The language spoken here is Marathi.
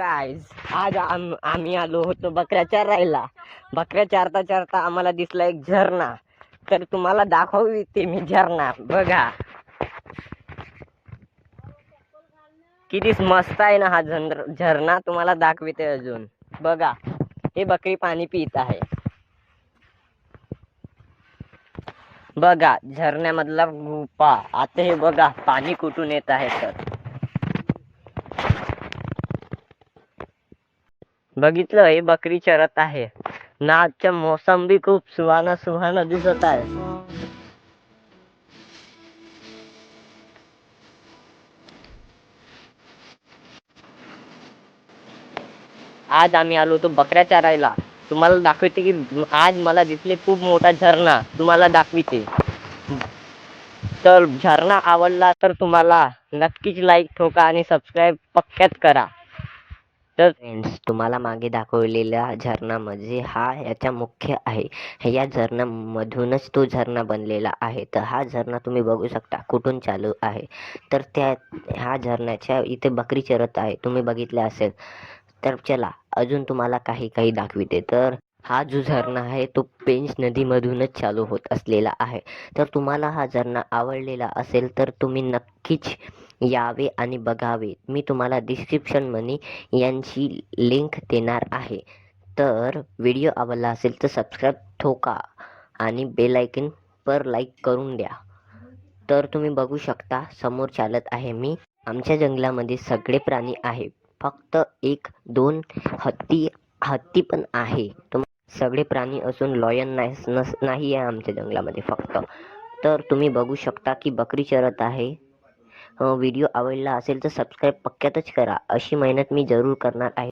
गाईज आज आम्ही आलो होतो बकऱ्या चरायला. बकऱ्या चारता चारता आम्हाला दिसला एक झरणा. तर तुम्हाला दाखवू ते मी झरणा. बघा किती मस्त आहे ना हा झरणा. तुम्हाला दाखविते अजून. बघा हे बकरी पाणी पित आहे. बघा झरण्यामधला गुफा. आता हे बघा पाणी कुठून येत आहे. तर बघितलं हे बकरी चरत आहे ना. आजचा मोसम बी खूप सुहाना सुहाना दिसत आहे. आज आम्ही आलो होतो बकऱ्या चारायला. तुम्हाला दाखवते की आज मला दिसले खूप मोठा झरणा. तुम्हाला दाखविते. तर झरणा आवडला तर तुम्हाला नक्कीच लाईक ठोका आणि सबस्क्राईब पक्क्यात करा. तर फ्रेंड्स, तुम्हाला मागे दाखवलेला झरणा म्हणजे हा याचा मुख्य आहे. या झरणामधूनच तो झरणा बनलेला आहे. तर हा झरणा तुम्ही बघू शकता कुठून चालू आहे. तर हा झरण्याच्या इथे बकरी चरत आहे. तुम्ही बघितले असेल. तर चला अजून तुम्हाला काही काही दाखविते. तर हा जो झरणा आहे तो पेंच नदीमधूनच चालू होत असलेला आहे. तर तुम्हाला हा झरणा आवडलेला असेल तर तुम्ही नक्कीच यावे आणि बघावे. मी तुम्हाला डिस्क्रिप्शनमध्ये यांची लिंक देणार आहे. तर व्हिडिओ आवडला असेल तर सबस्क्राईब ठोका आणि बेल आयकॉन पर लाईक करून द्या. तर तुम्ही बघू शकता समोर चालत आहे मी. आमच्या जंगलामध्ये सगळे प्राणी आहे. फक्त एक दोन हत्ती पण आहे. सगळे प्राणी असून लॉयन नाही आहे आमच्या जंगलामध्ये फक्त. तर तुम्ही बघू शकता की बकरी चरत आहे. व्हिडिओ आवडला असेल तर सबस्क्राईब पक्क्यातच करा. अशी मेहनत मी जरूर करणार आहे.